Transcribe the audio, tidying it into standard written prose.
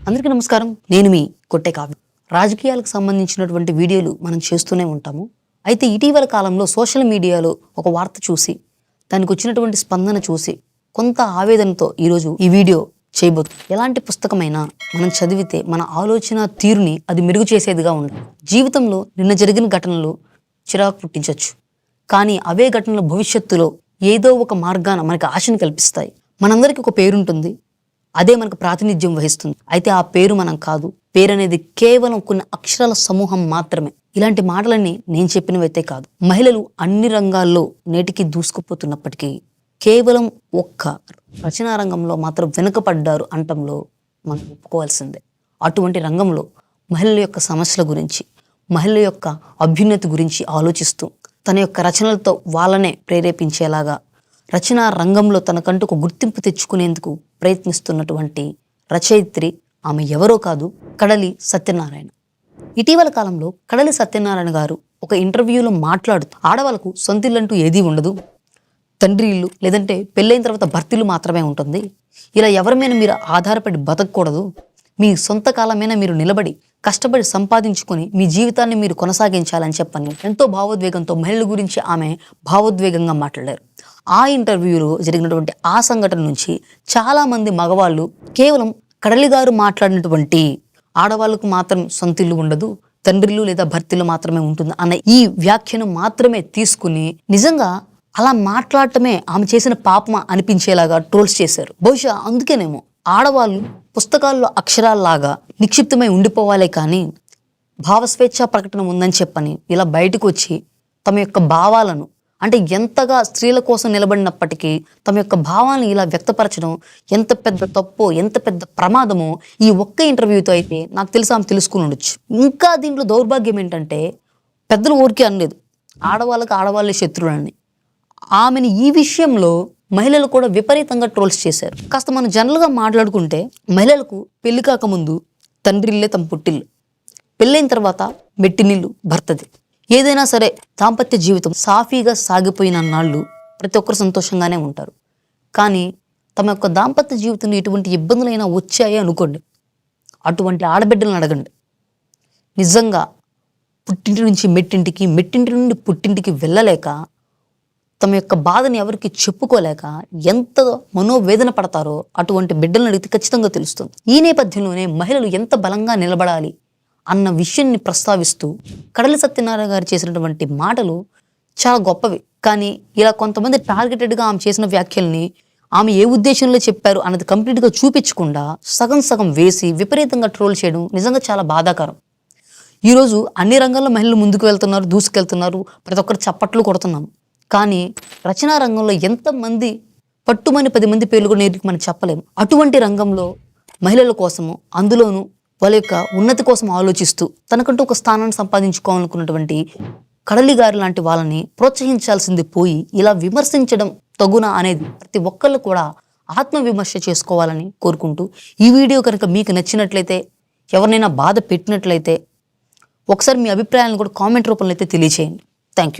అందరికీ నమస్కారం. నేను మీ కొట్టే కావ్య. రాజకీయాలకు సంబంధించినటువంటి వీడియోలు మనం చేస్తూనే ఉంటాము. అయితే ఇటీవల కాలంలో సోషల్ మీడియాలో ఒక వార్త చూసి దానికి వచ్చినటువంటి స్పందన చూసి కొంత ఆవేదనతో ఈరోజు ఈ వీడియో చేయబోతుంది. ఎలాంటి పుస్తకమైనా మనం చదివితే మన ఆలోచన తీరుని అది మెరుగు చేసేదిగా ఉండాలి. జీవితంలో నిన్న జరిగిన ఘటనలు చిరాకు పుట్టించవచ్చు, కానీ అవే ఘటనలు భవిష్యత్తులో ఏదో ఒక మార్గాన మనకి ఆశను కల్పిస్తాయి. మనందరికీ ఒక పేరుంటుంది, అదే మనకు ప్రాతినిధ్యం వహిస్తుంది. అయితే ఆ పేరు మనం కాదు. పేరు అనేది కేవలం కొన్ని అక్షరాల సమూహం మాత్రమే. ఇలాంటి మాటలన్నీ నేను చెప్పినవైతే కాదు. మహిళలు అన్ని రంగాల్లో నేటికి దూసుకుపోతున్నప్పటికీ కేవలం ఒక్క రచనా రంగంలో మాత్రం వెనుకపడ్డారు అంటంలో మనం ఒప్పుకోవాల్సిందే. అటువంటి రంగంలో మహిళల యొక్క సమస్యల గురించి, మహిళల యొక్క అభ్యున్నతి గురించి ఆలోచిస్తూ తన యొక్క రచనలతో వాళ్ళనే ప్రేరేపించేలాగా రచనా రంగంలో తనకంటూ ఒక గుర్తింపు తెచ్చుకునేందుకు ప్రయత్నిస్తున్నటువంటి రచయిత్రి ఆమె ఎవరో కాదు, కడలి సత్యనారాయణ. ఇటీవల కాలంలో కడలి సత్యనారాయణ గారు ఒక ఇంటర్వ్యూలో మాట్లాడుతూ ఆడవాళ్ళకు సొంత ఇల్లు అంటూ ఏదీ ఉండదు, తండ్రి ఇల్లు లేదంటే పెళ్ళైన తర్వాత భర్తీలు మాత్రమే ఉంటుంది, ఇలా ఎవరి మీద మీరు ఆధారపడి బతకూడదు, మీ సొంత కాలమైనా మీరు నిలబడి కష్టపడి సంపాదించుకొని మీ జీవితాన్ని మీరు కొనసాగించాలని చెప్పని ఎంతో భావోద్వేగంతో మహిళల గురించి ఆమె భావోద్వేగంగా మాట్లాడారు. ఆ ఇంటర్వ్యూలో జరిగినటువంటి ఆ సంఘటన నుంచి చాలామంది మగవాళ్ళు కేవలం కడలి గారు మాట్లాడినటువంటి ఆడవాళ్ళకు మాత్రం సొంత ఇల్లు ఉండదు, తండ్రిలు లేదా భర్తీలు మాత్రమే ఉంటుంది అన్న ఈ వ్యాఖ్యను మాత్రమే తీసుకుని నిజంగా అలా మాట్లాడటమే ఆమె చేసిన పాపమా అనిపించేలాగా ట్రోల్స్ చేశారు. బహుశా అందుకేనేమో ఆడవాళ్ళు పుస్తకాల్లో అక్షరాల్లాగా నిక్షిప్తమై ఉండిపోవాలే కానీ భావస్వేచ్ఛ ప్రకటన ఉందని చెప్పని ఇలా బయటకు వచ్చి తమ యొక్క భావాలను, అంటే ఎంతగా స్త్రీల కోసం నిలబడినప్పటికీ తమ యొక్క భావాలను ఇలా వ్యక్తపరచడం ఎంత పెద్ద తప్పో, ఎంత పెద్ద ప్రమాదమో ఈ ఒక్క ఇంటర్వ్యూతో అయితే నాకు తెలిసి ఆమె తెలుసుకుని ఉండొచ్చు. ఇంకా దీంట్లో దౌర్భాగ్యం ఏంటంటే పెద్దలు ఊరికే అనలేదు ఆడవాళ్ళకి ఆడవాళ్ళే శత్రువులని. ఆమెను ఈ విషయంలో మహిళలు కూడా విపరీతంగా ట్రోల్స్ చేశారు. కాస్త మనం జనరల్గా మాట్లాడుకుంటే మహిళలకు పెళ్లి కాకముందు తండ్రిల్లే తమ పుట్టిల్లు, పెళ్ళైన తర్వాత మెట్టినిల్లు భర్తది. ఏదైనా సరే దాంపత్య జీవితం సాఫీగా సాగిపోయిన నాళ్ళు ప్రతి ఒక్కరు సంతోషంగానే ఉంటారు. కానీ తమ యొక్క దాంపత్య జీవితంలో ఎటువంటి ఇబ్బందులైనా వచ్చాయి అనుకోండి, అటువంటి ఆడబిడ్డలను అడగండి. నిజంగా పుట్టింటి నుంచి మెట్టింటికి, మెట్టింటి నుండి పుట్టింటికి వెళ్ళలేక తమ యొక్క బాధని ఎవరికి చెప్పుకోలేక ఎంత మనోవేదన పడతారో అటువంటి బిడ్డలను అడిగితే ఖచ్చితంగా తెలుస్తుంది. ఈ నేపథ్యంలోనే మహిళలు ఎంత బలంగా నిలబడాలి అన్న విషయాన్ని ప్రస్తావిస్తూ కడలి సత్యనారాయణ గారు చేసినటువంటి మాటలు చాలా గొప్పవి. కానీ ఇలా కొంతమంది టార్గెటెడ్గా ఆమె చేసిన వ్యాఖ్యల్ని ఆమె ఏ ఉద్దేశంలో చెప్పారు అన్నది కంప్లీట్గా చూపించకుండా సగం సగం వేసి విపరీతంగా ట్రోల్ చేయడం నిజంగా చాలా బాధాకరం. ఈరోజు అన్ని రంగాల్లో మహిళలు ముందుకు వెళ్తున్నారు, దూసుకెళ్తున్నారు, ప్రతి ఒక్కరు చప్పట్లు కొడుతున్నాం. కానీ రచనా రంగంలో ఎంతమంది పట్టుమని 10 మంది పేర్లు కూడా నేటికి మనం చెప్పలేము. అటువంటి రంగంలో మహిళల కోసము, అందులోనూ వాళ్ళ యొక్క ఉన్నతి కోసం ఆలోచిస్తూ తనకంటూ ఒక స్థానాన్ని సంపాదించుకోవాలనుకున్నటువంటి కడలి గారు లాంటి వాళ్ళని ప్రోత్సహించాల్సింది పోయి ఇలా విమర్శించడం తగునా అనేది ప్రతి ఒక్కళ్ళు కూడా ఆత్మవిమర్శ చేసుకోవాలని కోరుకుంటూ, ఈ వీడియో కనుక మీకు నచ్చినట్లయితే, ఎవరినైనా బాధ పెట్టినట్లయితే ఒకసారి మీ అభిప్రాయాలను కూడా కామెంట్ రూపంలో అయితే తెలియచేయండి. Thank you.